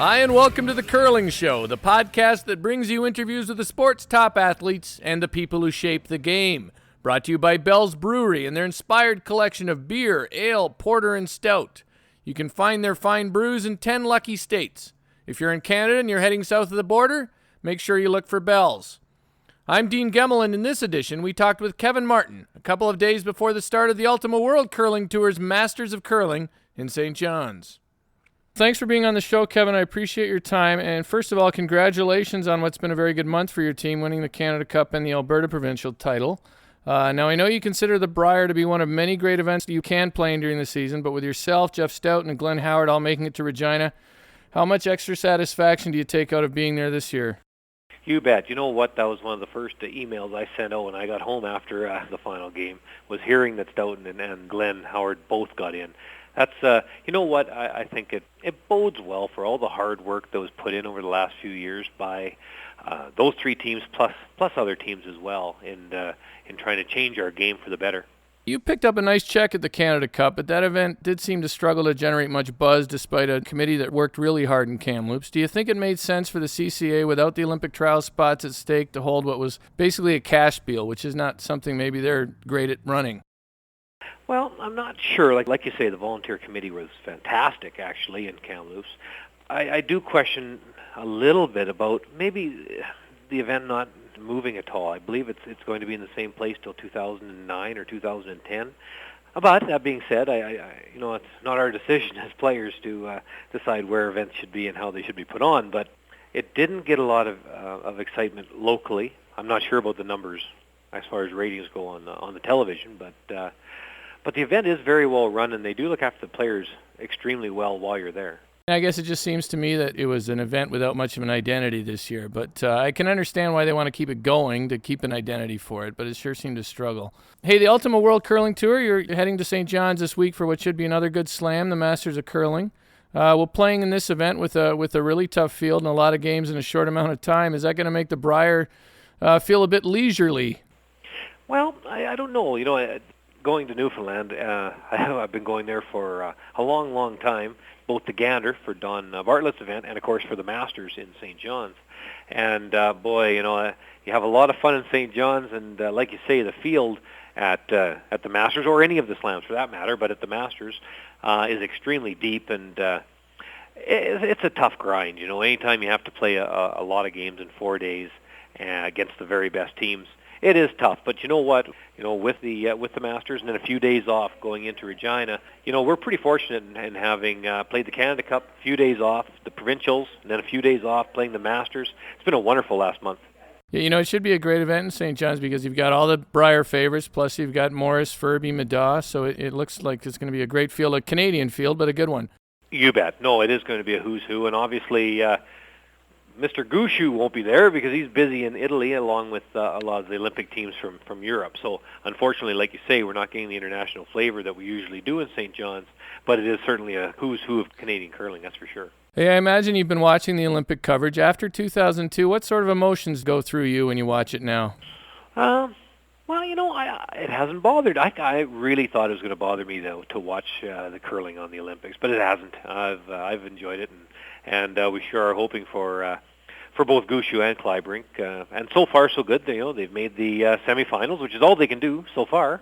Hi, and welcome to The Curling Show, the podcast that brings you interviews with the sport's top athletes and the people who shape the game. Brought to you by Bell's Brewery and their inspired collection of beer, ale, porter, and stout. You can find their fine brews in 10 lucky states. If you're in Canada and you're heading south of the border, make sure you look for Bell's. I'm Dean Gemmill, and in this edition, we talked with Kevin Martin a couple of days before the start of the Ultima World Curling Tour's Masters of Curling in St. John's. Thanks for being on the show, Kevin. I appreciate your time. And first of all, congratulations on what's been a very good month for your team, winning the Canada Cup and the Alberta Provincial title. Now, I know you consider the Brier to be one of many great events that you can play in during the season, but with yourself, Jeff Stoughton, and Glenn Howard all making it to Regina, how much extra satisfaction do you take out of being there this year? You bet. You know what? That was one of the first emails I sent out when I got home after the final game, was hearing that Stoughton and Glenn Howard both got in. That's, you know what, I think it bodes well for all the hard work that was put in over the last few years by those three teams plus other teams as well in trying to change our game for the better. You picked up a nice check at the Canada Cup, but that event did seem to struggle to generate much buzz despite a committee that worked really hard in Kamloops. Do you think it made sense for the CCA, without the Olympic trial spots at stake, to hold what was basically a cash deal, which is not something maybe they're great at running? Well, I'm not sure. Like you say, the volunteer committee was fantastic, actually, in Kamloops. I do question a little bit about maybe the event not moving at all. I believe it's going to be in the same place till 2009 or 2010. But that being said, you know, it's not our decision as players to decide where events should be and how they should be put on. But it didn't get a lot of excitement locally. I'm not sure about the numbers as far as ratings go on the television, but the event is very well run, and they do look after the players extremely well while you're there. I guess it just seems to me that it was an event without much of an identity this year, but I can understand why they want to keep it going, to keep an identity for it, but it sure seemed to struggle. Hey, the Ultima World Curling Tour, you're heading to St. John's this week for what should be another good slam, the Masters of Curling. Well, playing in this event with a really tough field and a lot of games in a short amount of time, is that going to make the Brier feel a bit leisurely? Well, I don't know. You know, going to Newfoundland, I've been going there for a long, long time, both to Gander for Don Bartlett's event and, of course, for the Masters in St. John's. And, boy, you know, you have a lot of fun in St. John's, and like you say, the field at the Masters, or any of the slams for that matter, but at the Masters, is extremely deep, and it's a tough grind. You know, anytime you have to play a lot of games in 4 days against the very best teams, it is tough. But you know what? You know, with the Masters and then a few days off going into Regina, you know, we're pretty fortunate in having played the Canada Cup, a few days off, the Provincials, and then a few days off playing the Masters. It's been a wonderful last month. Yeah, you know, it should be a great event in St. John's because you've got all the Brier favorites, plus you've got Morris, Furby, Madaw, so it looks like it's going to be a great field, a Canadian field, but a good one. You bet. No, it is going to be a who's who, and obviously Mr. Gushue won't be there because he's busy in Italy along with a lot of the Olympic teams from Europe. So unfortunately, like you say, we're not getting the international flavor that we usually do in St. John's, but it is certainly a who's who of Canadian curling, that's for sure. Hey, I imagine you've been watching the Olympic coverage. After 2002, what sort of emotions go through you when you watch it now? Well, you know, it hasn't bothered. I really thought it was going to bother me, though, to watch the curling on the Olympics, but it hasn't. I've enjoyed it, and we sure are hoping for both Gushue and Kleibrink. And so far, so good. They've made the semifinals, which is all they can do so far.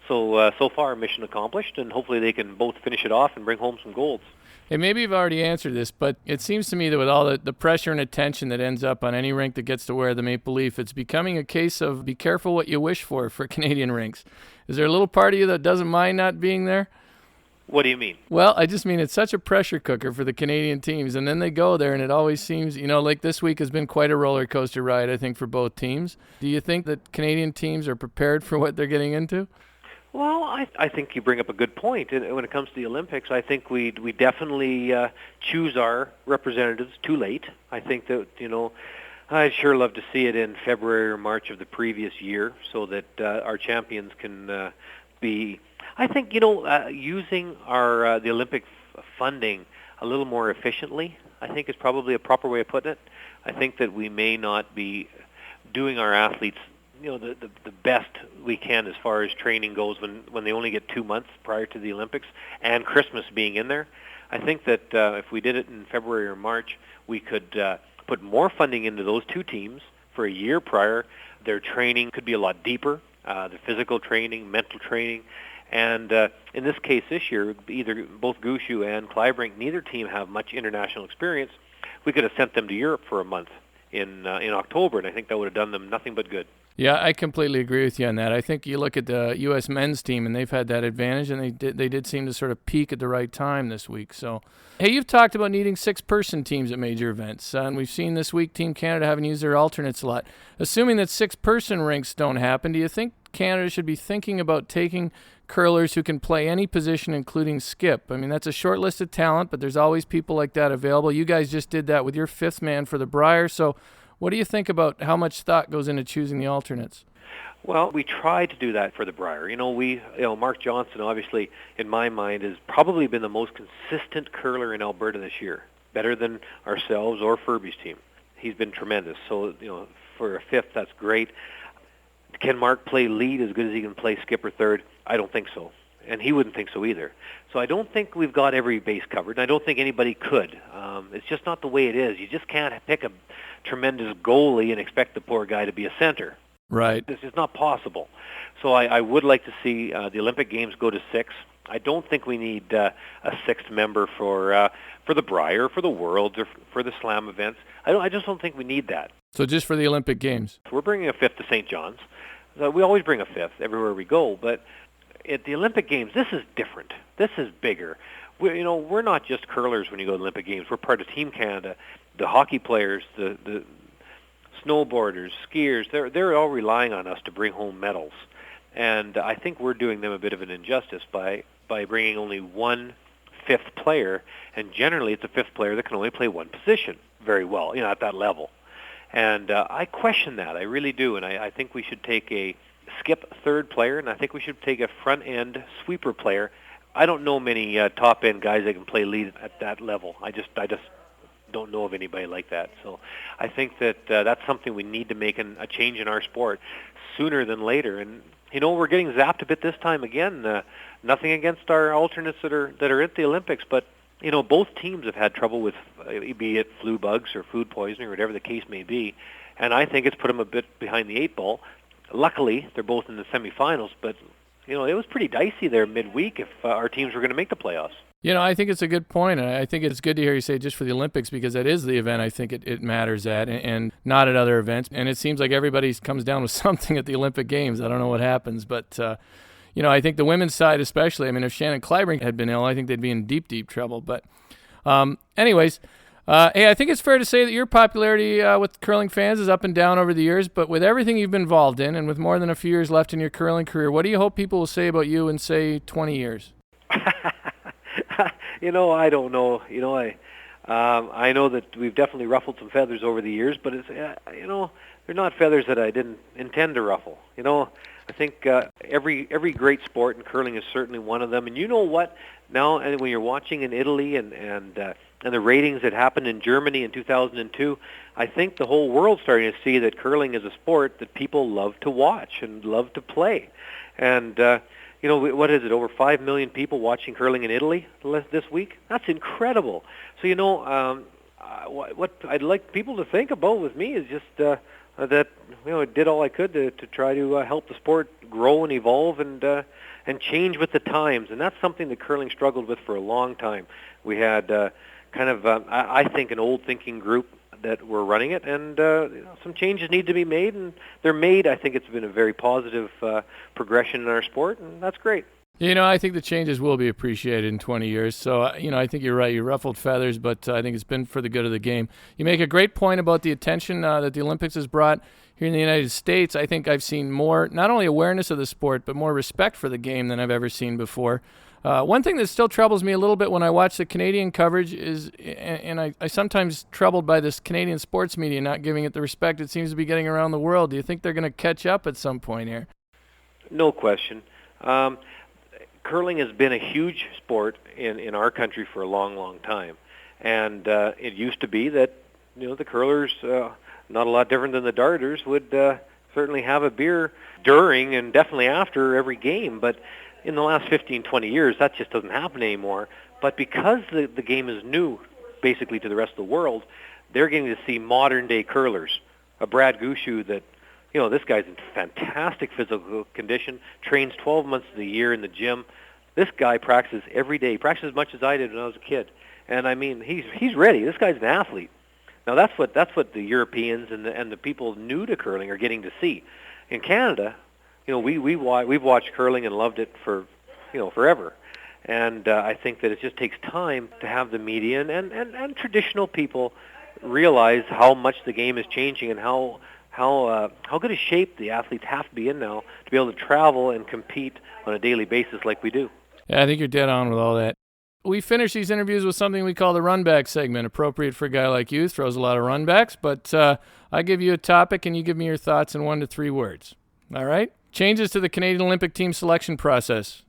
So far, mission accomplished, and hopefully they can both finish it off and bring home some golds. Hey, maybe you've already answered this, but it seems to me that with all the pressure and attention that ends up on any rink that gets to wear the maple leaf, it's becoming a case of be careful what you wish for Canadian rinks. Is there a little part of you that doesn't mind not being there? What do you mean? Well, I just mean it's such a pressure cooker for the Canadian teams, and then they go there, and it always seems, you know, like this week has been quite a roller coaster ride, I think, for both teams. Do you think that Canadian teams are prepared for what they're getting into? Well, I think you bring up a good point. And when it comes to the Olympics, I think we definitely choose our representatives too late. I think that, you know, I'd sure love to see it in February or March of the previous year so that our champions can be, I think, you know, using our the Olympic funding a little more efficiently, I think is probably a proper way of putting it. I think that we may not be doing our athletes, you know, the best we can as far as training goes when they only get 2 months prior to the Olympics and Christmas being in there. I think that if we did it in February or March, we could put more funding into those two teams for a year prior. Their training could be a lot deeper, the physical training, mental training. And in this case this year, either both Gushue and Clybrink, neither team have much international experience. We could have sent them to Europe for a month in October, and I think that would have done them nothing but good. Yeah, I completely agree with you on that. I think you look at the U.S. men's team, and they've had that advantage, and they did seem to sort of peak at the right time this week. So, hey, you've talked about needing 6-person teams at major events, and we've seen this week Team Canada having used their alternates a lot. Assuming that 6-person rinks don't happen, do you think Canada should be thinking about taking curlers who can play any position, including skip? I mean, that's a short list of talent, but there's always people like that available. You guys just did that with your 5th man for the Brier, so what do you think about how much thought goes into choosing the alternates? Well, we tried to do that for the Brier. Mark Johnson, obviously, in my mind, has probably been the most consistent curler in Alberta this year, better than ourselves or Furby's team. He's been tremendous. So, for a 5th, that's great. Can Mark play lead as good as he can play skip or third? I don't think so. And he wouldn't think so either. So I don't think we've got every base covered, and I don't think anybody could. It's just not the way it is. You just can't pick a tremendous goalie and expect the poor guy to be a center. Right. This is not possible. So I would like to see the Olympic Games go to 6. I don't think we need a 6th member for the Brier, for the Worlds, or for the Slam events. I just don't think we need that. So just for the Olympic Games? We're bringing a 5th to St. John's. We always bring a 5th everywhere we go, but at the Olympic Games, this is different. This is bigger. We're not just curlers when you go to the Olympic Games. We're part of Team Canada. The hockey players, the snowboarders, skiers, they're all relying on us to bring home medals. And I think we're doing them a bit of an injustice by bringing only one 5th player, and generally it's a 5th player that can only play one position very well, at that level. And I question that. I really do. And I think we should take a skip third player, and I think we should take a front-end sweeper player. I don't know many top-end guys that can play lead at that level. I just don't know of anybody like that. So I think that that's something we need to make a change in our sport sooner than later. And we're getting zapped a bit this time again. Nothing against our alternates that are at the Olympics, but both teams have had trouble with be it flu bugs or food poisoning or whatever the case may be, and I think it's put them a bit behind the 8 ball. Luckily, they're both in the semifinals, but it was pretty dicey there midweek if our teams were going to make the playoffs. I think it's a good point, and I think it's good to hear you say just for the Olympics, because that is the event I think it matters at, and not at other events. And it seems like everybody comes down with something at the Olympic Games. I don't know what happens, but I think the women's side especially, if Shannon Clybrink had been ill, I think they'd be in deep, deep trouble. But anyways, hey, I think it's fair to say that your popularity with curling fans is up and down over the years, but with everything you've been involved in and with more than a few years left in your curling career, what do you hope people will say about you in, say, 20 years? I don't know. I know that we've definitely ruffled some feathers over the years, but it's, they're not feathers that I didn't intend to ruffle. I think every great sport, and curling is certainly one of them. And you know what? Now, and when you're watching in Italy and the ratings that happened in Germany in 2002, I think the whole world's starting to see that curling is a sport that people love to watch and love to play. And what is it? Over 5 million people watching curling in Italy this week. That's incredible. So what I'd like people to think about with me is just that I did all I could to try to help the sport grow and evolve and change with the times, and that's something that curling struggled with for a long time. We had I think an old thinking group that were running it, and some changes need to be made, and they're made. I think it's been a very positive progression in our sport, and that's great. I think the changes will be appreciated in 20 years. So, I think you're right. You ruffled feathers, but I think it's been for the good of the game. You make a great point about the attention that the Olympics has brought here in the United States. I think I've seen more, not only awareness of the sport, but more respect for the game than I've ever seen before. One thing that still troubles me a little bit when I watch the Canadian coverage is, and I sometimes troubled by this Canadian sports media not giving it the respect it seems to be getting around the world. Do you think they're going to catch up at some point here? No question. Curling has been a huge sport in our country for a long, long time. And it used to be that, the curlers, not a lot different than the darters, would certainly have a beer during and definitely after every game. But in the last 15, 20 years, that just doesn't happen anymore. But because the game is new, basically, to the rest of the world, they're getting to see modern-day curlers. A Brad Gushu that, this guy's in fantastic physical condition, trains 12 months of the year in the gym. This guy practices every day. He practices as much as I did when I was a kid. And, I mean, he's ready. This guy's an athlete. Now, that's what the Europeans and the people new to curling are getting to see. In Canada, we've watched curling and loved it for, forever. And I think that it just takes time to have the media and traditional people realize how much the game is changing and how good a shape the athletes have to be in now to be able to travel and compete on a daily basis like we do. Yeah, I think you're dead on with all that. We finish these interviews with something we call the runback segment, appropriate for a guy like you, throws a lot of runbacks, but I give you a topic and you give me your thoughts in 1 to 3 words. All right? Changes to the Canadian Olympic team selection process.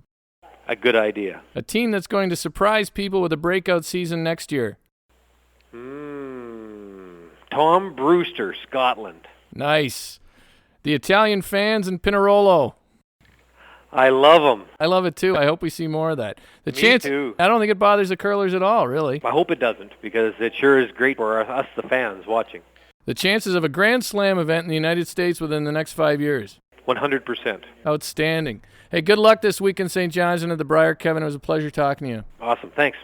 A good idea. A team that's going to surprise people with a breakout season next year. Tom Brewster, Scotland. Nice. The Italian fans in Pinerolo. I love them. I love it too. I hope we see more of that. Me too. I don't think it bothers the curlers at all, really. I hope it doesn't, because it sure is great for us, the fans, watching. The chances of a Grand Slam event in the United States within the next 5 years. 100%. Outstanding. Hey, good luck this week in St. John's and at the Brier, Kevin. It was a pleasure talking to you. Awesome. Thanks.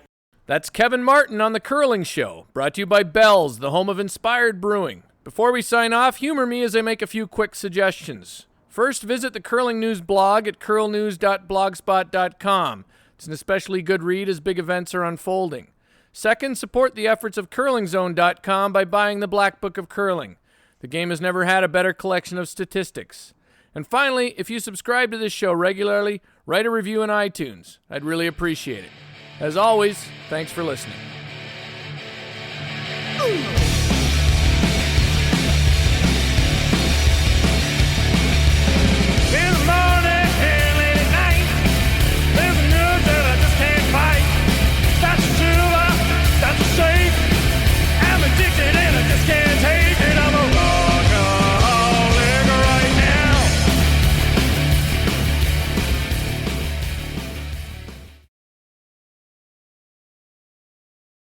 That's Kevin Martin on The Curling Show, brought to you by Bell's, the home of inspired brewing. Before we sign off, humor me as I make a few quick suggestions. First, visit the Curling News blog at curlnews.blogspot.com. It's an especially good read as big events are unfolding. Second, support the efforts of curlingzone.com by buying the Black Book of Curling. The game has never had a better collection of statistics. And finally, if you subscribe to this show regularly, write a review in iTunes. I'd really appreciate it. As always, thanks for listening.